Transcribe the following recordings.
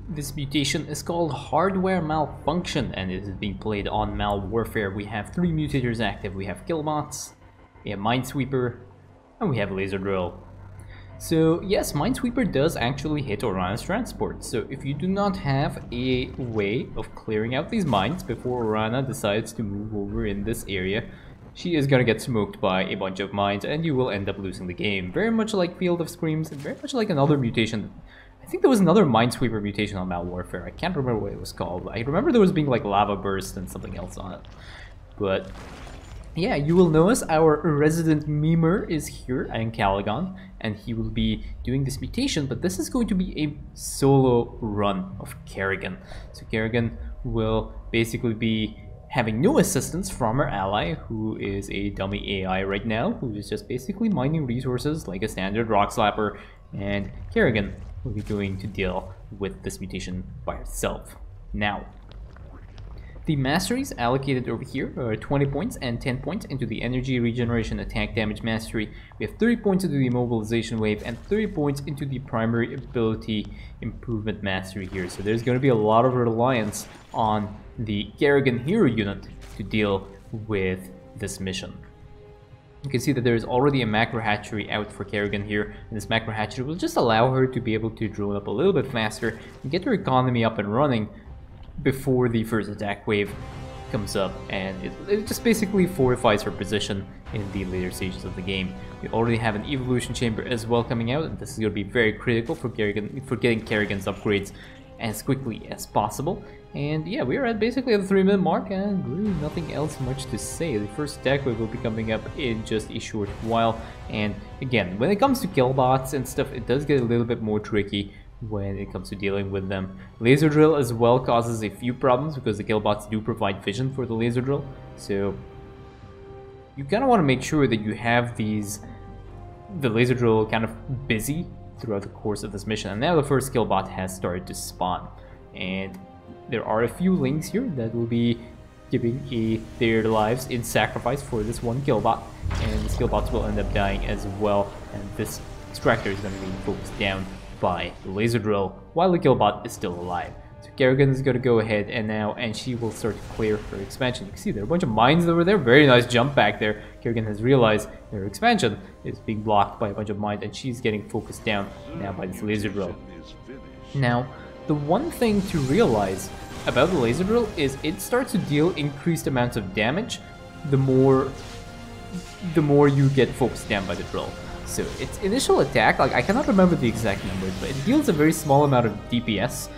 This mutation is called Hardware Malfunction, and it is being played on Mal Warfare. We have 3 mutators active. We have Killbots, we have Minesweeper, and we have Laser Drill. So yes, Minesweeper does actually hit Orana's transport. So if you do not have a way of clearing out these mines before Orana decides to move over in this area, she is gonna get smoked by a bunch of mines and you will end up losing the game. Very much like Field of Screams, and very much like another mutation. I think there was another Minesweeper mutation on Mal Warfare. I can't remember what it was called. I remember there was being like Lava Burst and something else on it. But yeah, you will notice our resident memer is here in Caligon, and he will be doing this mutation, but this is going to be a solo run of Kerrigan. So Kerrigan will basically be having no assistance from her ally, who is a dummy AI right now, who is just basically mining resources like a standard Rock Slapper, and Kerrigan will be going to deal with this mutation by herself. Now, the masteries allocated over here are 20 points and 10 points into the energy regeneration attack damage mastery. We have 30 points into the immobilization wave and 30 points into the primary ability improvement mastery here. So there's going to be a lot of reliance on the Kerrigan hero unit to deal with this mission. You can see that there is already a macro hatchery out for Kerrigan here, and this macro hatchery will just allow her to be able to drone up a little bit faster and get her economy up and running before the first attack wave comes up, and it just basically fortifies her position in the later stages of the game. We already have an evolution chamber as well coming out, and this is going to be very critical for Kerrigan, for getting Kerrigan's upgrades as quickly as possible. And yeah, we are at basically at the 3-minute mark, and really nothing else much to say. The first attack wave will be coming up in just a short while, and again, when it comes to killbots and stuff, it does get a little bit more tricky when it comes to dealing with them. Laser drill as well causes a few problems because the killbots do provide vision for the laser drill, so you kind of want to make sure that you have the laser drill kind of busy throughout the course of this mission. And now the first killbot has started to spawn, and there are a few links here that will be giving their lives in sacrifice for this one killbot, and the killbots will end up dying as well, and this extractor is going to be focused down by the laser drill while the killbot is still alive. So Kerrigan is going to go ahead and she will start to clear her expansion. You can see there are a bunch of mines over there. Very nice jump back there. Kerrigan has realized her expansion is being blocked by a bunch of mines, and she's getting focused down now by this laser drill. Now, the one thing to realize about the laser drill is it starts to deal increased amounts of damage the more you get focused down by the drill. So its initial attack, like I cannot remember the exact numbers, but it deals a very small amount of DPS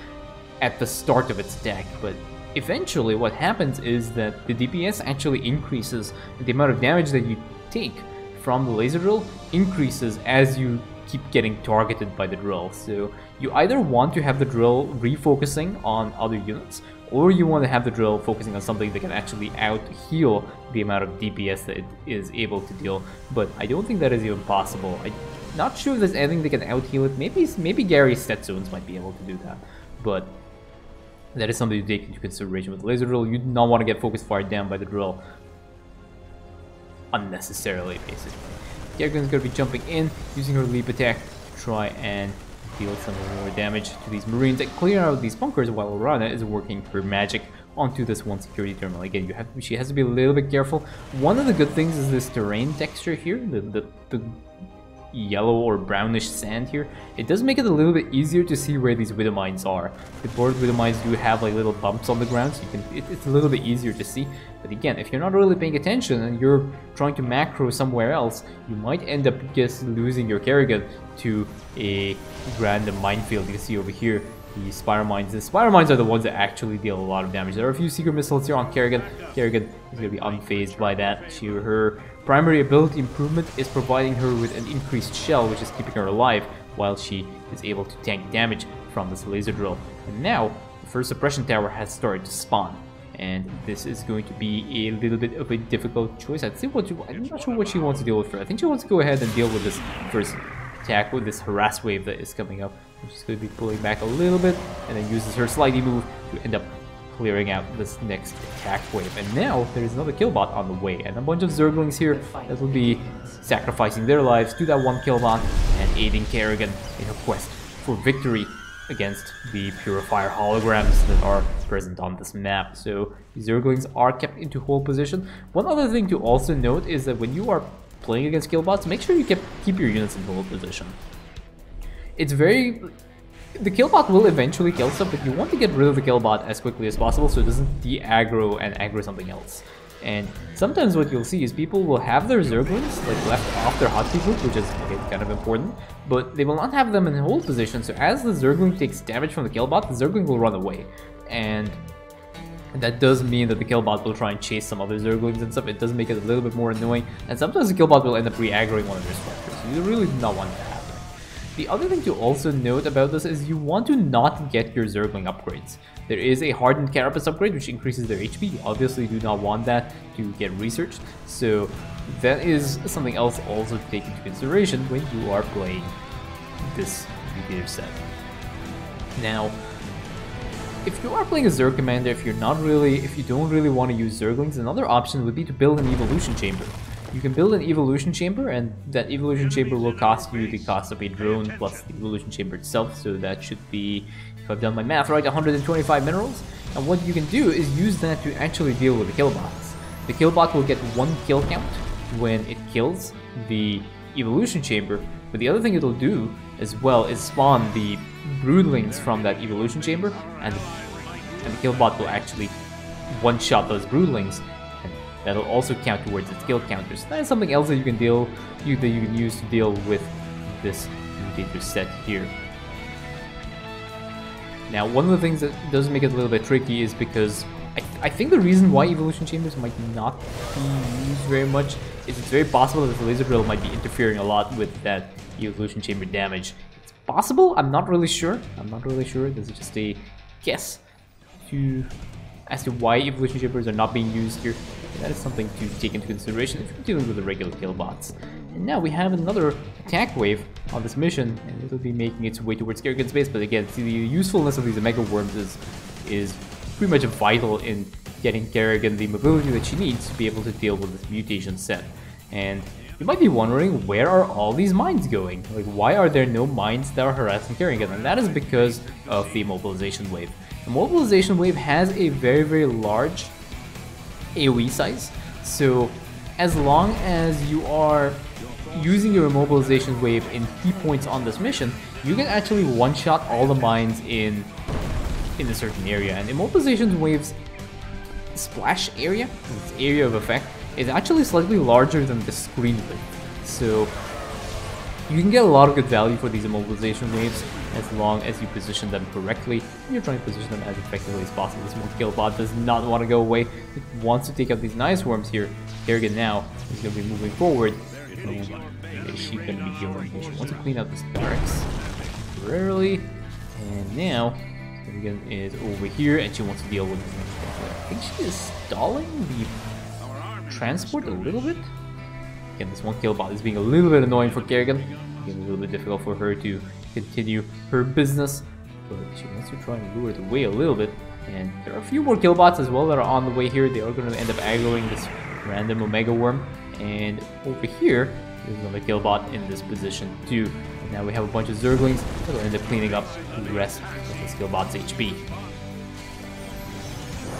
at the start of its attack, but eventually what happens is that the DPS actually increases, and the amount of damage that you take from the laser drill increases as you keep getting targeted by the drill. So you either want to have the drill refocusing on other units, or you want to have the drill focusing on something that can actually out-heal the amount of DPS that it is able to deal. But I don't think that is even possible. I'm not sure if there's anything that can out-heal it. Maybe Gary's Setzones might be able to do that. But that is something to take into consideration with the laser drill. You do not want to get focus fired down by the drill unnecessarily, basically. Kerrigan's going to be jumping in, using her leap attack to try and deal some more damage to these Marines and clear out these bunkers, while Orana is working her magic onto this one security terminal. Again, she has to be a little bit careful. One of the good things is this terrain texture here, the yellow or brownish sand here. It does make it a little bit easier to see where these widow mines are. The board widow mines do have like little bumps on the ground, so it's a little bit easier to see. But again, if you're not really paying attention and you're trying to macro somewhere else, you might end up just losing your Kerrigan to a random minefield. You can see over here the Spire Mines. The Spire Mines are the ones that actually deal a lot of damage. There are a few Secret Missiles here on Kerrigan. Kerrigan is going to be unfazed by that. Her primary ability improvement is providing her with an increased shell, which is keeping her alive while she is able to tank damage from this laser drill. And now, the first suppression tower has started to spawn, and this is going to be a little bit of a difficult choice. I'm not sure what she wants to deal with first. I think she wants to go ahead and deal with this first attack with this harass wave that is coming up. She's going to be pulling back a little bit, and then uses her slidey move to end up clearing out this next attack wave. And now there is another killbot on the way, and a bunch of Zerglings here that will be sacrificing their lives to that one killbot and aiding Kerrigan in her quest for victory against the Purifier holograms that are present on this map. So Zerglings are kept into hold position. One other thing to also note is that when you are playing against Killbots, make sure you keep your units in hold position. It's very... The Killbot will eventually kill stuff, but you want to get rid of the Killbot as quickly as possible so it doesn't de-aggro and aggro something else. And sometimes what you'll see is people will have their Zerglings like left off their hotkey group, which is again, kind of important, but they will not have them in hold position, so as the Zergling takes damage from the Killbot, the Zergling will run away. And that does mean that the Killbot will try and chase some other Zerglings and stuff. It does make it a little bit more annoying, and sometimes the Killbot will end up re-aggroing one of their structures, so you really do not want that. The other thing to also note about this is you want to not get your Zergling upgrades. There is a Hardened Carapace upgrade which increases their HP. You obviously do not want that to get researched, so that is something else also to take into consideration when you are playing this mutator set. Now, if you are playing a Zerg commander, if you don't really want to use Zerglings, another option would be to build an Evolution Chamber. You can build an Evolution Chamber, and that Evolution Chamber will cost you the cost of a drone plus the Evolution Chamber itself, so that should be, if I've done my math right, 125 minerals. And what you can do is use that to actually deal with the Killbots. The Killbot will get 1 kill count when it kills the Evolution Chamber, but the other thing it'll do as well is spawn the Broodlings from that Evolution Chamber, and the Killbot will actually one-shot those Broodlings. That'll also count towards its kill counters. That is something else that you can use to deal with this mutator set here. Now, one of the things that does make it a little bit tricky is because I think the reason why Evolution Chambers might not be used very much is it's very possible that the Laser Drill might be interfering a lot with that Evolution Chamber damage. It's possible, I'm not really sure. This is just a guess as to why Evolution Chambers are not being used here. That is something to take into consideration if you're dealing with the regular Killbots. And now we have another attack wave on this mission, and it'll be making its way towards Kerrigan's base. But again, see, the usefulness of these Omega Worms is pretty much vital in getting Kerrigan the mobility that she needs to be able to deal with this mutation set. And you might be wondering, where are all these mines going? Like, why are there no mines that are harassing Kerrigan? And that is because of the mobilization wave. The mobilization wave has a very, very large AoE size, so as long as you are using your mobilization wave in key points on this mission, you can actually one-shot all the mines in a certain area. And immobilization wave's splash area, its area of effect, is actually slightly larger than the screen width, so you can get a lot of good value for these immobilization waves as long as you position them correctly. You're trying to position them as effectively as possible. This one Killbot does not want to go away. It wants to take out these nice worms here. Kerrigan now is going to be moving forward. And she's going to be dealing. She wants to clean out this barracks temporarily. And now Kerrigan is over here and she wants to deal with this. I think she is stalling the transport a little bit. Again, this one Killbot is being a little bit annoying for Kerrigan. Again, a little bit difficult for her to continue her business, but she wants to try and lure it away a little bit. And there are a few more Killbots as well that are on the way here. They are going to end up aggroing this random Omega Worm. And over here, there's another Killbot in this position too. And now we have a bunch of Zerglings that will end up cleaning up the rest of this Killbot's HP.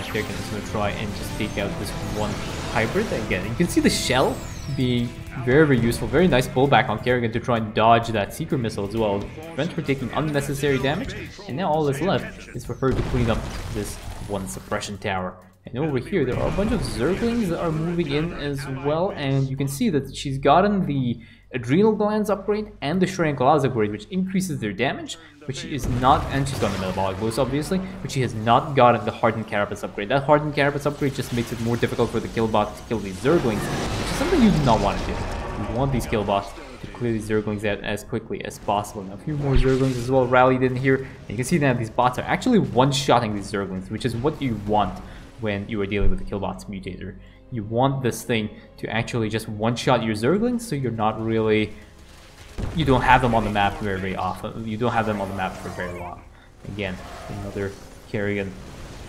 Kerrigan is going to try and just take out this one hybrid again. You can see the shell being very, very useful. Very nice pullback on Kerrigan to try and dodge that Seeker missile as well. Prevent her taking unnecessary damage, and now all that's left is for her to clean up this one suppression tower. And over here, there are a bunch of Zerglings that are moving in as well, and you can see that she's gotten the Adrenal Glands upgrade and the Shredding Claws upgrade, which increases their damage, but she is not, and she's gotten the Metabolic Boost obviously, but she has not gotten the Hardened Carapace upgrade. That Hardened Carapace upgrade just makes it more difficult for the Killbot to kill these Zerglings, which is something you do not want to do. You want these Killbots to clear these Zerglings out as quickly as possible. Now a few more Zerglings as well rallied in here, and you can see that these bots are actually one-shotting these Zerglings, which is what you want when you are dealing with the Killbot's mutator. You want this thing to actually just one-shot your Zerglings, so you're not really... You don't have them on the map very, very often. You don't have them on the map for very long. Again, another Kerrigan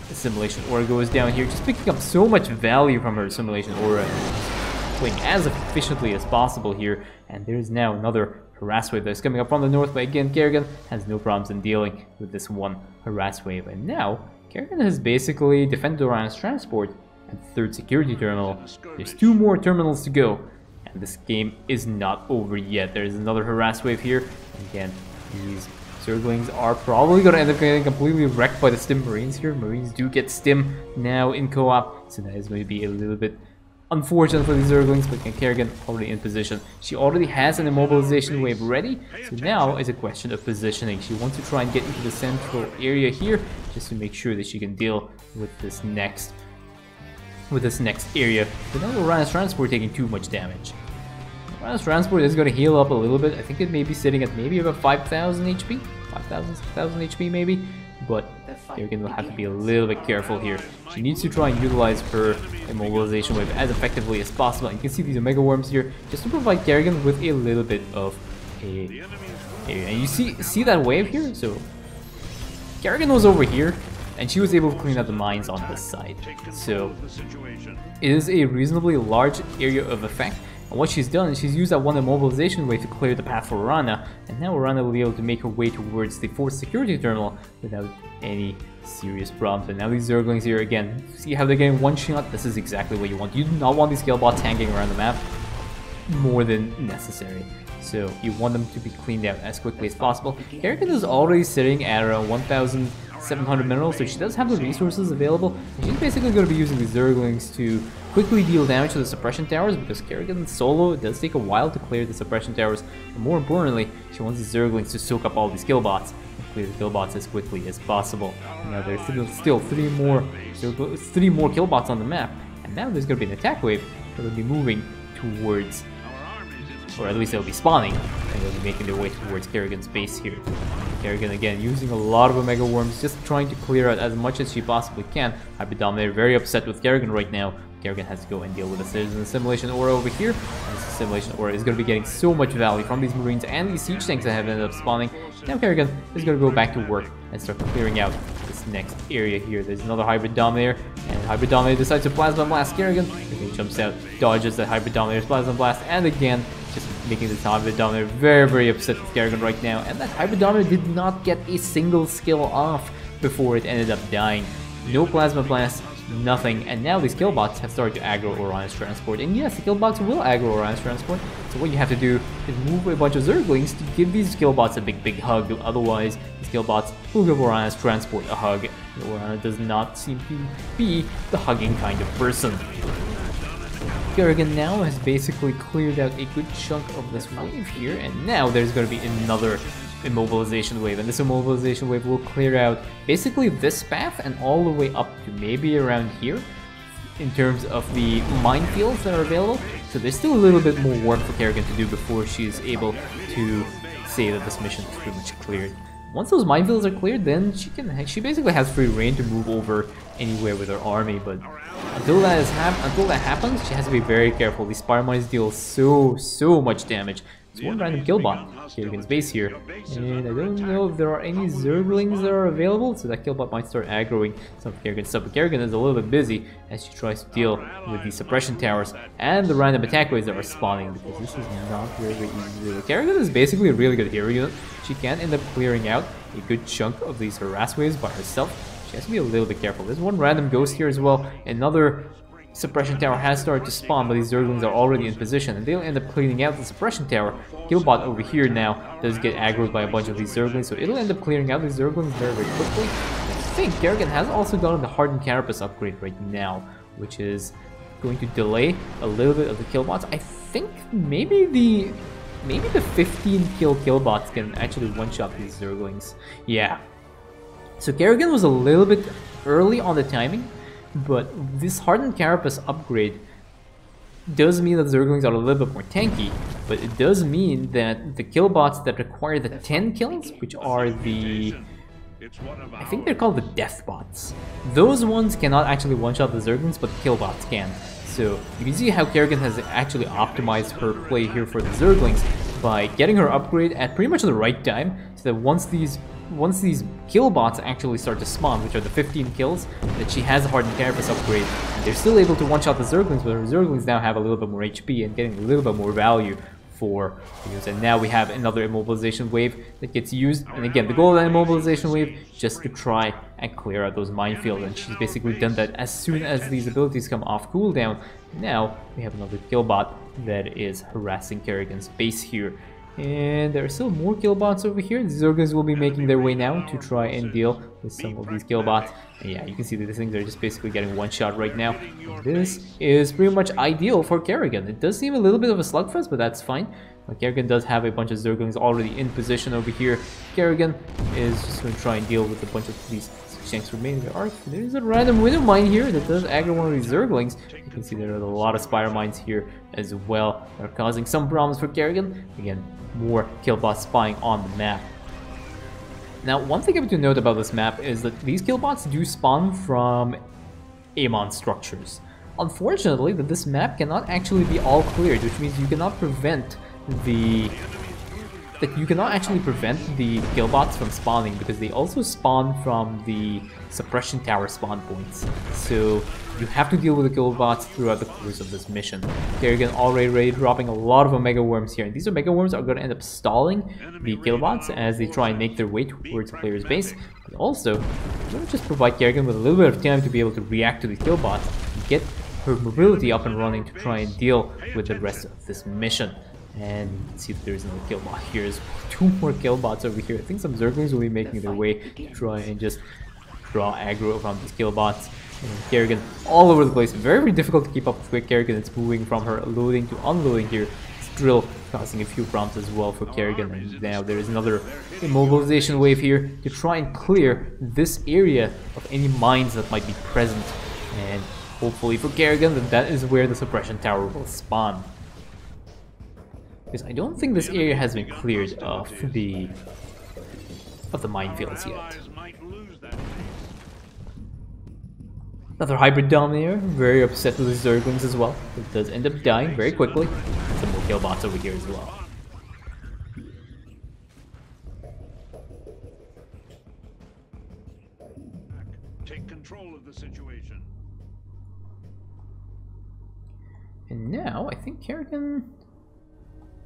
Assimilation Aura goes down here, just picking up so much value from her Assimilation Aura and playing as efficiently as possible here. And there's now another harass wave that's coming up from the north, but again, Kerrigan has no problems in dealing with this one harass wave. And now, Kerrigan has basically defended Orion's transport and third security terminal. There's 2 more terminals to go, and this game is not over yet. There's another harass wave here. Again, these Zerglings are probably going to end up getting completely wrecked by the Stim Marines here. Marines do get Stim now in co-op, so that is going to be a little bit unfortunate for the Zerglings, but Kerrigan already in position. She already has an immobilization wave ready, so now is a question of positioning. She wants to try and get into the central area here, just to make sure that she can deal with this next area. But now Orion's transport taking too much damage. Orion's transport is going to heal up a little bit. I think it may be sitting at maybe about 5,000 HP, 5,000, 6,000 HP maybe, but Kerrigan will have to be a little bit careful here. She needs to try and utilize her immobilization wave as effectively as possible. And you can see these Omega Worms here just to provide Kerrigan with a little bit of a area. And you see that wave here? So Kerrigan was over here, and she was able to clean out the mines on this side. So it is a reasonably large area of effect. And what she's done is she's used that one immobilization wave to clear the path for Orana, and now Orana will be able to make her way towards the 4th security terminal without any serious problems. And now these Zerglings here, again, see how they're getting one shot? This is exactly what you want. You do not want these Killbots hanging around the map more than necessary. So you want them to be cleaned out as quickly as possible. Kerrigan is already sitting at around 1,700 minerals, so she does have the resources available. And she's basically going to be using the Zerglings to quickly deal damage to the suppression towers, because Kerrigan solo, it does take a while to clear the suppression towers. And more importantly, she wants the Zerglings to soak up all these Killbots and clear the Killbots as quickly as possible. Now there's still 3 more Killbots on the map, and now there's going to be an attack wave that will be moving towards, or at least they'll be spawning, and they'll be making their way towards Kerrigan's base here. Kerrigan again using a lot of Omega Worms, just trying to clear out as much as she possibly can. Hybrid Dominator very upset with Kerrigan right now. Kerrigan has to go and deal with this. There's an Assimilation Aura over here, and this Assimilation Aura is going to be getting so much value from these Marines and these Siege Tanks that have ended up spawning. Now Kerrigan is going to go back to work and start clearing out this next area here. There's another Hybrid Dominator, and Hybrid Dominator decides to Plasma Blast Kerrigan. He jumps out, dodges that Hybrid Dominator's Plasma Blast, and again, just making this Hybrid Dominator very, very upset with Kerrigan right now. And that Hybrid Dominator did not get a single skill off before it ended up dying. No Plasma Blast, nothing, and now these Killbots have started to aggro Orion's transport. And yes, the Killbots will aggro Orion's transport, so what you have to do is move a bunch of Zerglings to give these Killbots a big hug. Otherwise, these Killbots will give Orion's transport a hug. Orion does not seem to be the hugging kind of person. Kerrigan now has basically cleared out a good chunk of this wave here, and now there's going to be another immobilization wave, and this immobilization wave will clear out basically this path and all the way up to maybe around here in terms of the minefields that are available. So there's still a little bit more work for Kerrigan to do before she's able to say that this mission is pretty much cleared. Once those minefields are cleared, then she basically has free reign to move over anywhere with her army, but until that happens, she has to be very careful. These Spire Mines deal so much damage. It's one random Killbot, Kerrigan's base here, and I don't know if there are any Zerglings that are available, so that Killbot might start aggroing some of Kerrigan's stuff. But Kerrigan is a little bit busy as she tries to deal with the suppression towers and the random attack waves that are spawning, because this is not very easy to do. Kerrigan is basically a really good hero unit. She can end up clearing out a good chunk of these harass waves by herself. She has to be a little bit careful. There's one random ghost here as well. Another suppression tower has started to spawn, but these Zerglings are already in position, and they'll end up cleaning out the suppression tower. Killbot over here now does get aggroed by a bunch of these Zerglings, so it'll end up clearing out these Zerglings very quickly. I think Kerrigan has also gotten the Hardened Carapace upgrade right now, which is going to delay a little bit of the Killbots. I think maybe the 15 kill Killbots can actually one-shot these Zerglings. Yeah. So Kerrigan was a little bit early on the timing, but this Hardened Carapace upgrade does mean that Zerglings are a little bit more tanky, but it does mean that the Killbots that require the 10 kills, which are the... I think they're called the Death Bots. Those ones cannot actually one-shot the Zerglings, but the Killbots can. So you can see how Kerrigan has actually optimized her play here for the Zerglings by getting her upgrade at pretty much the right time, so that once these Killbots actually start to spawn, which are the 15 kills, that she has a Hardened Carapace upgrade, and they're still able to one-shot the Zerglings, but her Zerglings now have a little bit more HP and getting a little bit more value for use. And now we have another immobilization wave that gets used. And again, the goal of that immobilization wave just to try and clear out those minefields. And she's basically done that as soon as these abilities come off cooldown. Now we have another killbot that is harassing Kerrigan's base here. And there are still more killbots over here. The Zerglings will be making their way now to try and deal with some of these killbots. And yeah, you can see that these things are just basically getting one shot right now. And this is pretty much ideal for Kerrigan. It does seem a little bit of a slugfest, but that's fine. Kerrigan does have a bunch of Zerglings already in position over here. Kerrigan is just going to try and deal with a bunch of these Shanks remaining. There's a random Widow Mine here that does aggro one of these Zerglings. You can see there are a lot of Spire Mines here as well. They're causing some problems for Kerrigan. Again, more killbots spying on the map. Now, one thing I have to note about this map is that these killbots do spawn from Amon structures. Unfortunately, that this map cannot actually be all cleared, which means you cannot prevent the killbots from spawning, because they also spawn from the suppression tower spawn points. So you have to deal with the killbots throughout the course of this mission. Kerrigan already dropping a lot of Omega Worms here, and these Omega Worms are going to end up stalling the killbots as they try and make their way towards the player's base. But also, it's going to just provide Kerrigan with a little bit of time to be able to react to these killbots and get her mobility up and running to try and deal with the rest of this mission. And you can see that there's another killbot here as well. 2 more killbots over here. I think some Zerglings will be making their way to try and just draw aggro around these killbots. And Kerrigan all over the place. Very, very difficult to keep up with Kerrigan. It's moving from her loading to unloading here. It's drill causing a few problems as well for Kerrigan. And now there is another immobilization wave here to try and clear this area of any mines that might be present. And hopefully for Kerrigan, that is where the suppression tower will spawn. Because I don't think this area has been cleared of the minefields yet. Another hybrid Dominator, very upset with his Zerglings as well. It does end up dying very quickly. Some more killbots over here as well. Take control of the situation. And now I think Kerrigan...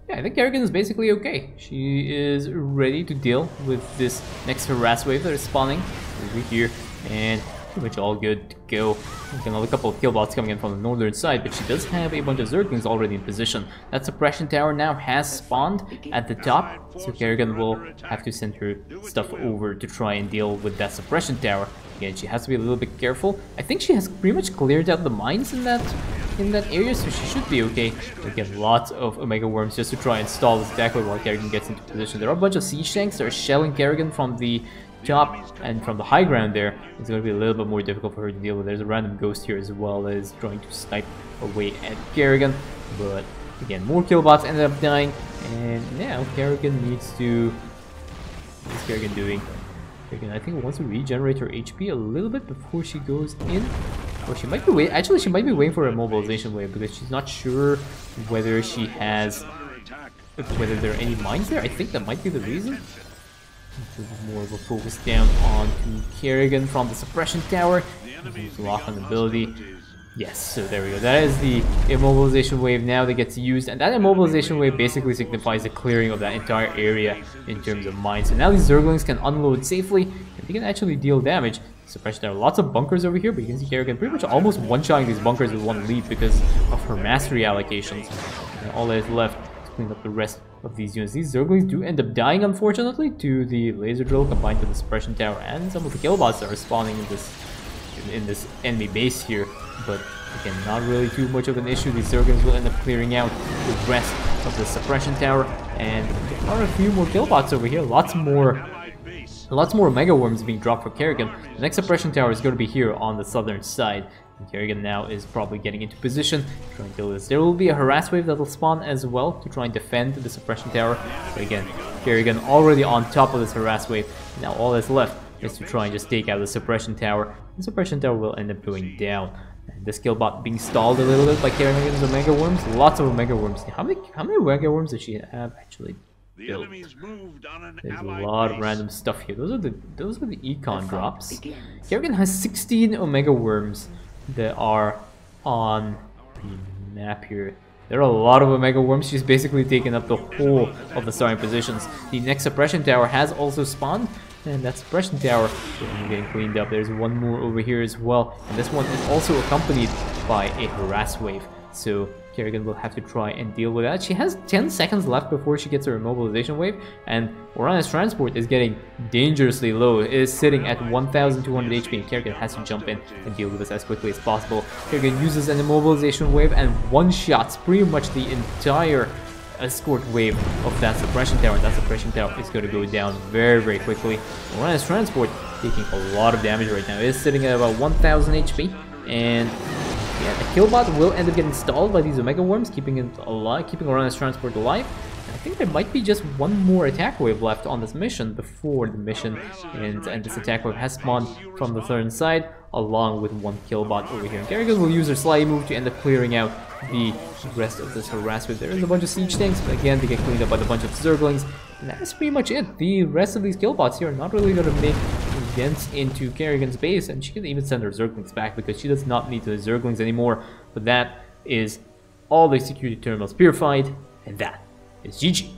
Yeah, I think Kerrigan is basically okay. She is ready to deal with this next harass wave that is spawning over here, and pretty much all good to go. Another couple of killbots coming in from the northern side, but she does have a bunch of Zerglings already in position. That suppression tower now has spawned at the top, so Kerrigan will have to send her stuff over to try and deal with that suppression tower. Again, she has to be a little bit careful. I think she has pretty much cleared out the mines in that area, so she should be okay. Again, lots of Omega Worms just to try and stall exactly while Kerrigan gets into position. There are a bunch of siege tanks that are shelling Kerrigan from the top and from the high ground there. It's going to be a little bit more difficult for her to deal with. There's a random ghost here as well that is trying to snipe away at Kerrigan, but again, more killbots ended up dying, and now Kerrigan needs to... What's Kerrigan doing? Kerrigan, I think, wants to regenerate her HP a little bit before she goes in. Or she might be waiting. Actually, she might be waiting for a mobilization wave because she's not sure whether she has, whether there are any mines there. I think that might be the reason. More of a focus down on to Kerrigan from the suppression tower. Lock on ability. Yes, so there we go. That is the immobilization wave now that gets used, and that immobilization wave basically signifies the clearing of that entire area in terms of mines. So now these Zerglings can unload safely, and they can actually deal damage. Suppression tower, lots of bunkers over here, but you can see Kerrigan pretty much almost one-shotting these bunkers with one leap because of her mastery allocations. And all that is left to clean up the rest of these units. These Zerglings do end up dying, unfortunately, to the laser drill combined with the suppression tower and some of the killbots that are spawning in this enemy base here. But again, not really too much of an issue. These Zerglings will end up clearing out the rest of the suppression tower, and there are a few more killbots over here. Lots more Omega Worms being dropped for Kerrigan. The next suppression tower is going to be here on the southern side. And Kerrigan now is probably getting into position to try and deal with this. There will be a harass wave that will spawn as well to try and defend the suppression tower. But again, Kerrigan already on top of this harass wave. Now all that's left is to try and just take out the suppression tower. The suppression tower will end up going down. And this killbot being stalled a little bit by Kerrigan's Omega Worms. Lots of Omega Worms. How many Omega Worms does she have actually? Built. There's a lot of random stuff here. Those are the econ drops. Kerrigan has 16 Omega Worms that are on the map here. There are a lot of Omega Worms. She's basically taken up the whole of the starting positions. The next suppression tower has also spawned, and that suppression tower is getting cleaned up. There's one more over here as well, and this one is also accompanied by a harass wave. So Kerrigan will have to try and deal with that. She has 10 seconds left before she gets her immobilization wave, and Oriana's transport is getting dangerously low. It is sitting at 1,200 HP, and Kerrigan has to jump in and deal with this as quickly as possible. Kerrigan uses an immobilization wave and one-shots pretty much the entire escort wave of that suppression tower, and that suppression tower is going to go down very, very quickly. Oriana's transport taking a lot of damage right now. It is sitting at about 1,000 HP, and yeah, the killbot will end up getting stalled by these Omega Worms, keeping it alive, keeping Oriana's transport alive. I think there might be just one more attack wave left on this mission before the mission ends, and this attack wave has spawned from the third side, along with one killbot over here. And Kerrigan will use her slide move to end up clearing out the rest of this harassment. There is a bunch of siege tanks, but again, they get cleaned up by a bunch of Zerglings, and that's pretty much it. The rest of these killbots here are not really going to make dents into Kerrigan's base, and she can even send her Zerglings back because she does not need the Zerglings anymore. But that is all the security terminals purified, and that is GG.